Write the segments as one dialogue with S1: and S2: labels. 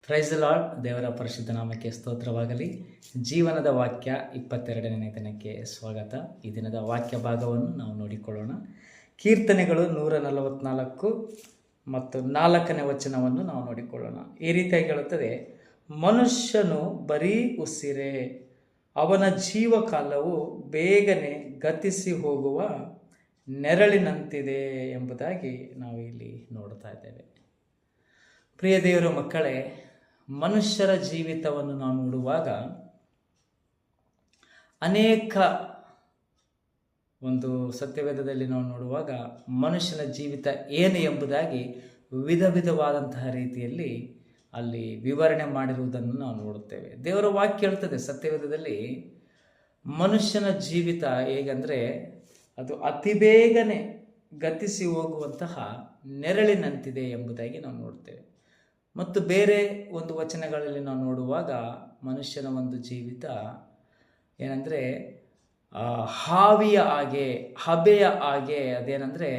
S1: Praise the lord. ದೇವರ ಪರಿಶುದ್ಧ ನಾಮಕ್ಕೆ ಸ್ತೋತ್ರವಾಗಲಿ. ಜೀವನದ ವಾಕ್ಯ 22ನೇ ದಿನಕ್ಕೆ ಸ್ವಾಗತ. ಈ ದಿನದ ವಾಕ್ಯ ಭಾಗವನ್ನು ನಾವು ನೋಡಿಕೊಳ್ಳೋಣ. ಕೀರ್ತನೆಗಳು 144 ಮತ್ತು 4ನೇ ವಚನವನ್ನು ನಾವು ನೋಡಿಕೊಳ್ಳೋಣ. ಈ ರೀತಿಯಾಗಿ ಹೇಳುತ್ತದೆ, ಮನುಷ್ಯನು ಬರೀ ಉಸಿರೇ, ಅವನ ಜೀವಕಾಲವು ಬೇಗನೆ ಗತಿಸಿ ಹೋಗುವ ನೆರಳಿನಂತಿದೆ ಎಂಬುದಾಗಿ ನಾವು ಇಲ್ಲಿ ನೋಡ್ತಾ ಇದ್ದೇವೆ. ಪ್ರಿಯ ದೇವರ ಮಕ್ಕಳೇ, ಮನುಷ್ಯರ ಜೀವಿತವನ್ನು ನಾವು ನೋಡುವಾಗ ಅನೇಕ ಒಂದು ಸತ್ಯವೇದದಲ್ಲಿ ನಾವು ನೋಡುವಾಗ ಮನುಷ್ಯನ ಜೀವಿತ ಏನು ಎಂಬುದಾಗಿ ವಿಧ ವಿಧವಾದಂತಹ ರೀತಿಯಲ್ಲಿ ಅಲ್ಲಿ ವಿವರಣೆ ಮಾಡಿರುವುದನ್ನು ನಾವು ನೋಡುತ್ತೇವೆ. ದೇವರ ವಾಕ್ಯ ಹೇಳ್ತದೆ ಸತ್ಯವೇದದಲ್ಲಿ, ಮನುಷ್ಯನ ಜೀವಿತ ಹೇಗೆಂದರೆ ಅದು ಅತಿ ಬೇಗನೆ ಗತಿಸಿ ಹೋಗುವಂತಹ ನೆರಳಿನಂತಿದೆ ಎಂಬುದಾಗಿ ನಾವು ನೋಡ್ತೇವೆ. ಮತ್ತು ಬೇರೆ ಒಂದು ವಚನಗಳಲ್ಲಿ ನಾವು ನೋಡುವಾಗ ಮನುಷ್ಯನ ಒಂದು ಜೀವಿತ ಏನಂದರೆ ಹಾವಿಯ ಹಾಗೆ, ಹಬೆಯ ಹಾಗೆ, ಅದೇನೆಂದರೆ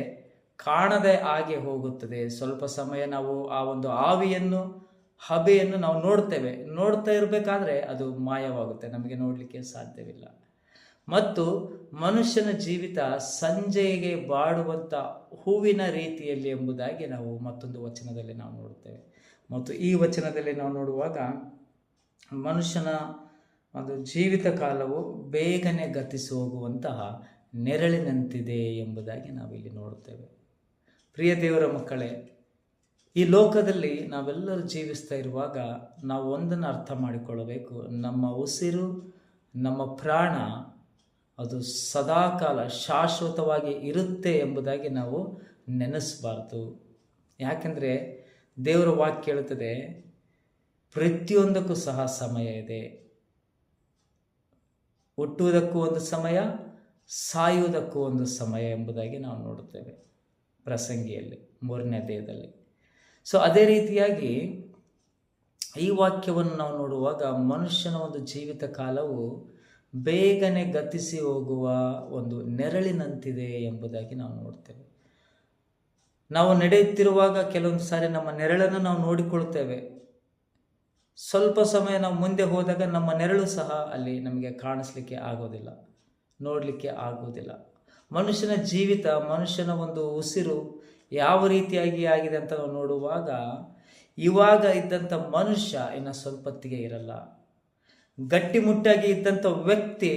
S1: ಕಾಣದೆ ಹಾಗೆ ಹೋಗುತ್ತದೆ. ಸ್ವಲ್ಪ ಸಮಯ ನಾವು ಆ ಒಂದು ಹಾವಿಯನ್ನು, ಹಬೆಯನ್ನು ನಾವು ನೋಡ್ತಾ ಇರಬೇಕಾದ್ರೆ ಅದು ಮಾಯವಾಗುತ್ತೆ, ನಮಗೆ ನೋಡಲಿಕ್ಕೆ ಸಾಧ್ಯವಿಲ್ಲ. ಮತ್ತು ಮನುಷ್ಯನ ಜೀವಿತ ಸಂಜೆಗೆ ಬಾಡುವಂಥ ಹೂವಿನ ರೀತಿಯಲ್ಲಿ ಎಂಬುದಾಗಿ ನಾವು ಮತ್ತೊಂದು ವಚನದಲ್ಲಿ ನಾವು ನೋಡುತ್ತೇವೆ. ಮತ್ತು ಈ ವಚನದಲ್ಲಿ ನಾವು ನೋಡುವಾಗ ಮನುಷ್ಯನ ಒಂದು ಜೀವಿತ ಕಾಲವು ಬೇಗನೆ ಗತಿಸಿ ಹೋಗುವಂತಹ ನೆರಳಿನಂತಿದೆ ಎಂಬುದಾಗಿ ನಾವಿಲ್ಲಿ ನೋಡುತ್ತೇವೆ. ಪ್ರಿಯ ದೇವರ ಮಕ್ಕಳೇ, ಈ ಲೋಕದಲ್ಲಿ ನಾವೆಲ್ಲರೂ ಜೀವಿಸ್ತಾ ಇರುವಾಗ ನಾವು ಒಂದನ್ನು ಅರ್ಥ ಮಾಡಿಕೊಳ್ಳಬೇಕು. ನಮ್ಮ ಉಸಿರು, ನಮ್ಮ ಪ್ರಾಣ ಅದು ಸದಾಕಾಲ ಶಾಶ್ವತವಾಗಿ ಇರುತ್ತೆ ಎಂಬುದಾಗಿ ನಾವು ನೆನೆಸಬಾರ್ದು. ಯಾಕೆಂದರೆ ದೇವರ ವಾಕ್ಯ ಹೇಳುತ್ತದೆ, ಪ್ರತಿಯೊಂದಕ್ಕೂ ಸಹ ಸಮಯ ಇದೆ. ಹುಟ್ಟುವುದಕ್ಕೂ ಒಂದು ಸಮಯ, ಸಾಯುವುದಕ್ಕೂ ಒಂದು ಸಮಯ ಎಂಬುದಾಗಿ ನಾವು ನೋಡುತ್ತೇವೆ ಪ್ರಸಂಗಿಯಲ್ಲಿ 3ನೇ ಅಧ್ಯಾಯದಲ್ಲಿ. ಸೊ ಅದೇ ರೀತಿಯಾಗಿ ಈ ವಾಕ್ಯವನ್ನು ನಾವು ನೋಡುವಾಗ ಮನುಷ್ಯನ ಒಂದು ಜೀವಿತ ಕಾಲವು ಬೇಗನೆ ಗತಿಸಿ ಹೋಗುವ ಒಂದು ನೆರಳಿನಂತಿದೆ ಎಂಬುದಾಗಿ ನಾವು ನೋಡ್ತೇವೆ. ನಾವು ನಡೆಯುತ್ತಿರುವಾಗ ಕೆಲವೊಂದು ಸಾರಿ ನಮ್ಮ ನೆರಳನ್ನು ನಾವು ನೋಡಿಕೊಳ್ತೇವೆ. ಸ್ವಲ್ಪ ಸಮಯ ನಾವು ಮುಂದೆ ಹೋದಾಗ ನಮ್ಮ ನೆರಳು ಸಹ ಅಲ್ಲಿ ನಮಗೆ ಕಾಣಿಸ್ಲಿಕ್ಕೆ ಆಗೋದಿಲ್ಲ, ನೋಡಲಿಕ್ಕೆ ಆಗೋದಿಲ್ಲ. ಮನುಷ್ಯನ ಜೀವಿತ, ಮನುಷ್ಯನ ಒಂದು ಉಸಿರು ಯಾವ ರೀತಿಯಾಗಿ ಆಗಿದೆ ಅಂತ ನಾವು ನೋಡುವಾಗ, ಇವಾಗ ಇದ್ದಂಥ ಮನುಷ್ಯ ಇನ್ನು ಸ್ವಲ್ಪತ್ತಿಗೆ ಇರಲ್ಲ. ಗಟ್ಟಿಮುಟ್ಟಾಗಿ ಇದ್ದಂಥ ವ್ಯಕ್ತಿ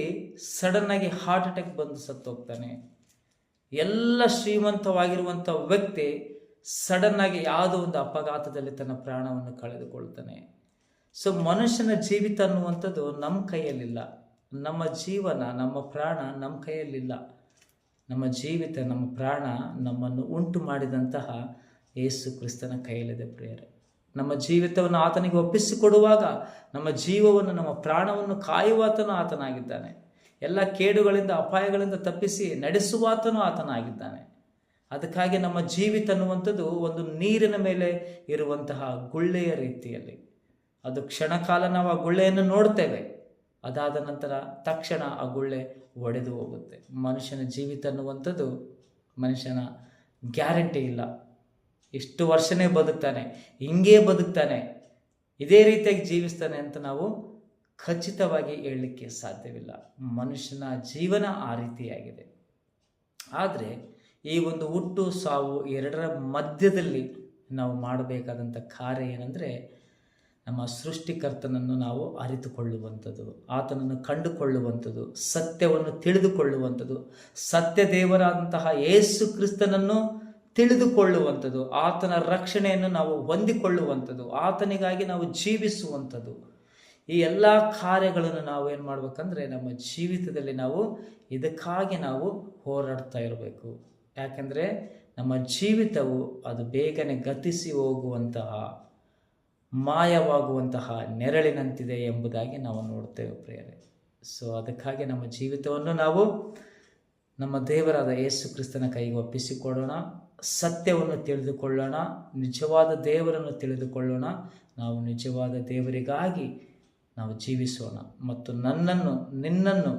S1: ಸಡನ್ನಾಗಿ ಹಾರ್ಟ್ ಅಟ್ಯಾಕ್ ಬಂದು ಸತ್ತೋಗ್ತಾನೆ. ಎಲ್ಲ ಶ್ರೀಮಂತವಾಗಿರುವಂಥ ವ್ಯಕ್ತಿ ಸಡನ್ನಾಗಿ ಯಾವುದೋ ಒಂದು ಅಪಘಾತದಲ್ಲಿ ತನ್ನ ಪ್ರಾಣವನ್ನು ಕಳೆದುಕೊಳ್ತಾನೆ. ಸೊ ಮನುಷ್ಯನ ಜೀವಿತ ಅನ್ನುವಂಥದ್ದು ನಮ್ಮ ಕೈಯಲ್ಲಿಲ್ಲ. ನಮ್ಮ ಜೀವನ, ನಮ್ಮ ಪ್ರಾಣ ನಮ್ಮ ಕೈಯಲ್ಲಿಲ್ಲ. ನಮ್ಮ ಜೀವಿತ, ನಮ್ಮ ಪ್ರಾಣ ನಮ್ಮನ್ನು ಉಂಟು ಮಾಡಿದಂತಹ ಯೇಸು ಕ್ರಿಸ್ತನ ಕೈಯಲ್ಲಿದೆ. ಪ್ರಿಯರೇ, ನಮ್ಮ ಜೀವಿತವನ್ನು ಆತನಿಗೆ ಒಪ್ಪಿಸಿಕೊಡುವಾಗ ನಮ್ಮ ಜೀವವನ್ನು, ನಮ್ಮ ಪ್ರಾಣವನ್ನು ಕಾಯುವಾತನೂ ಆತನಾಗಿದ್ದಾನೆ. ಎಲ್ಲ ಕೇಡುಗಳಿಂದ, ಅಪಾಯಗಳಿಂದ ತಪ್ಪಿಸಿ ನಡೆಸುವಾತನೂ ಆತನಾಗಿದ್ದಾನೆ. ಅದಕ್ಕಾಗಿ ನಮ್ಮ ಜೀವಿತ ಅನ್ನುವಂಥದ್ದು ಒಂದು ನೀರಿನ ಮೇಲೆ ಇರುವಂತಹ ಗುಳ್ಳೆಯ ರೀತಿಯಲ್ಲಿ. ಅದು ಕ್ಷಣಕಾಲ ನಾವು ಆ ಗುಳ್ಳೆಯನ್ನು ನೋಡ್ತೇವೆ, ಅದಾದ ನಂತರ ತಕ್ಷಣ ಆ ಗುಳ್ಳೆ ಒಡೆದು ಹೋಗುತ್ತೆ. ಮನುಷ್ಯನ ಜೀವಿತ ಅನ್ನುವಂಥದ್ದು, ಮನುಷ್ಯನ ಗ್ಯಾರಂಟಿ ಇಲ್ಲ. ಇಷ್ಟು ವರ್ಷನೇ ಬದುಕ್ತಾನೆ, ಹಿಂಗೇ ಬದುಕ್ತಾನೆ, ಇದೇ ರೀತಿಯಾಗಿ ಜೀವಿಸ್ತಾನೆ ಅಂತ ನಾವು ಖಚಿತವಾಗಿ ಹೇಳಲಿಕ್ಕೆ ಸಾಧ್ಯವಿಲ್ಲ. ಮನುಷ್ಯನ ಜೀವನ ಆ ರೀತಿಯಾಗಿದೆ. ಆದರೆ ಈ ಒಂದು ಹುಟ್ಟು ಸಾವು ಎರಡರ ಮಧ್ಯದಲ್ಲಿ ನಾವು ಮಾಡಬೇಕಾದಂಥ ಕಾರ್ಯ ಏನಂದರೆ, ನಮ್ಮ ಸೃಷ್ಟಿಕರ್ತನನ್ನು ನಾವು ಅರಿತುಕೊಳ್ಳುವಂಥದ್ದು, ಆತನನ್ನು ಕಂಡುಕೊಳ್ಳುವಂಥದ್ದು, ಸತ್ಯವನ್ನು ತಿಳಿದುಕೊಳ್ಳುವಂಥದ್ದು, ಸತ್ಯ ದೇವರಾದಂತಹ ಯೇಸು ಕ್ರಿಸ್ತನನ್ನು ತಿಳಿದುಕೊಳ್ಳುವಂಥದ್ದು, ಆತನ ರಕ್ಷಣೆಯನ್ನು ನಾವು ಹೊಂದಿಕೊಳ್ಳುವಂಥದ್ದು, ಆತನಿಗಾಗಿ ನಾವು ಜೀವಿಸುವಂಥದ್ದು. ಈ ಎಲ್ಲ ಕಾರ್ಯಗಳನ್ನು ನಾವು ಏನು ಮಾಡಬೇಕಂದ್ರೆ ನಮ್ಮ ಜೀವಿತದಲ್ಲಿ ನಾವು ಇದಕ್ಕಾಗಿ ನಾವು ಹೋರಾಡ್ತಾ ಇರಬೇಕು. ಯಾಕೆಂದರೆ ನಮ್ಮ ಜೀವಿತವು ಅದು ಬೇಗನೆ ಗತಿಸಿ ಹೋಗುವಂತಹ, ಮಾಯವಾಗುವಂತಹ ನೆರಳಿನಂತಿದೆ ಎಂಬುದಾಗಿ ನಾವು ನೋಡ್ತೇವೆ ಪ್ರಿಯರೇ. ಸೊ ಅದಕ್ಕಾಗಿ ನಮ್ಮ ಜೀವಿತವನ್ನು ನಾವು ನಮ್ಮ ದೇವರಾದ ಯೇಸು ಕ್ರಿಸ್ತನ ಕೈಗೆ ಒಪ್ಪಿಸಿಕೊಡೋಣ, ಸತ್ಯವನ್ನು ತಿಳಿದುಕೊಳ್ಳೋಣ, ನಿಜವಾದ ದೇವರನ್ನು ತಿಳಿದುಕೊಳ್ಳೋಣ. ನಾವು ನಿಜವಾದ ದೇವರಿಗಾಗಿ ನಾವು ಜೀವಿಸೋಣ. ಮತ್ತು ನನ್ನನ್ನು, ನಿನ್ನನ್ನು,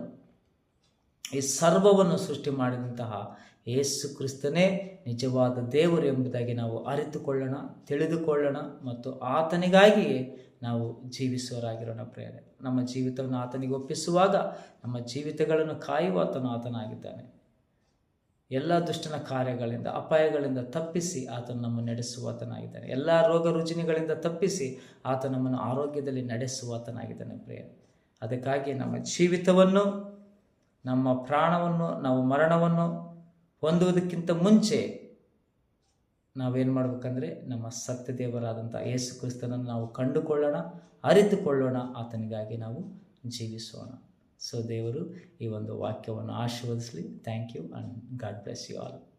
S1: ಈ ಸರ್ವವನ್ನು ಸೃಷ್ಟಿ ಮಾಡಿದಂತಹ ಯೇಸು ಕ್ರಿಸ್ತನೇ ನಿಜವಾದ ದೇವರು ಎಂಬುದಾಗಿ ನಾವು ಅರಿತುಕೊಳ್ಳೋಣ, ತಿಳಿದುಕೊಳ್ಳೋಣ ಮತ್ತು ಆತನಿಗಾಗಿಯೇ ನಾವು ಜೀವಿಸುವರಾಗಿರೋಣ ಪ್ರಿಯರೇ. ನಮ್ಮ ಜೀವಿತವನ್ನು ಆತನಿಗೆ ಒಪ್ಪಿಸುವಾಗ ನಮ್ಮ ಜೀವಿತಗಳನ್ನು ಕಾಯುವ ಆತನಾಗಿದ್ದಾನೆ. ಎಲ್ಲ ದುಷ್ಟನ ಕಾರ್ಯಗಳಿಂದ, ಅಪಾಯಗಳಿಂದ ತಪ್ಪಿಸಿ ಆತನು ನಮ್ಮನ್ನು ನಡೆಸುವಾತನಾಗಿದ್ದಾನೆ. ಎಲ್ಲ ರೋಗ ರುಜಿನಗಳಿಂದ ತಪ್ಪಿಸಿ ಆತ ನಮ್ಮನ್ನು ಆರೋಗ್ಯದಲ್ಲಿ ನಡೆಸುವಾತನಾಗಿದ್ದಾನೆ ಪ್ರಿಯರೇ. ಅದಕ್ಕಾಗಿ ನಮ್ಮ ಜೀವಿತವನ್ನು, ನಮ್ಮ ಪ್ರಾಣವನ್ನು, ನಾವು ಮರಣವನ್ನು ಹೊಂದುವುದಕ್ಕಿಂತ ಮುಂಚೆ ನಾವೇನು ಮಾಡಬೇಕಂದ್ರೆ ನಮ್ಮ ಸತ್ಯದೇವರಾದಂಥ ಯೇಸು ಕ್ರಿಸ್ತನನ್ನು ನಾವು ಕಂಡುಕೊಳ್ಳೋಣ, ಅರಿತುಕೊಳ್ಳೋಣ, ಆತನಿಗಾಗಿ ನಾವು ಜೀವಿಸೋಣ. ಸೊ ದೇವರು ಈ ಒಂದು ವಾಕ್ಯವನ್ನು ಆಶೀರ್ವದಿಸಲಿ. Thank you and God bless you all.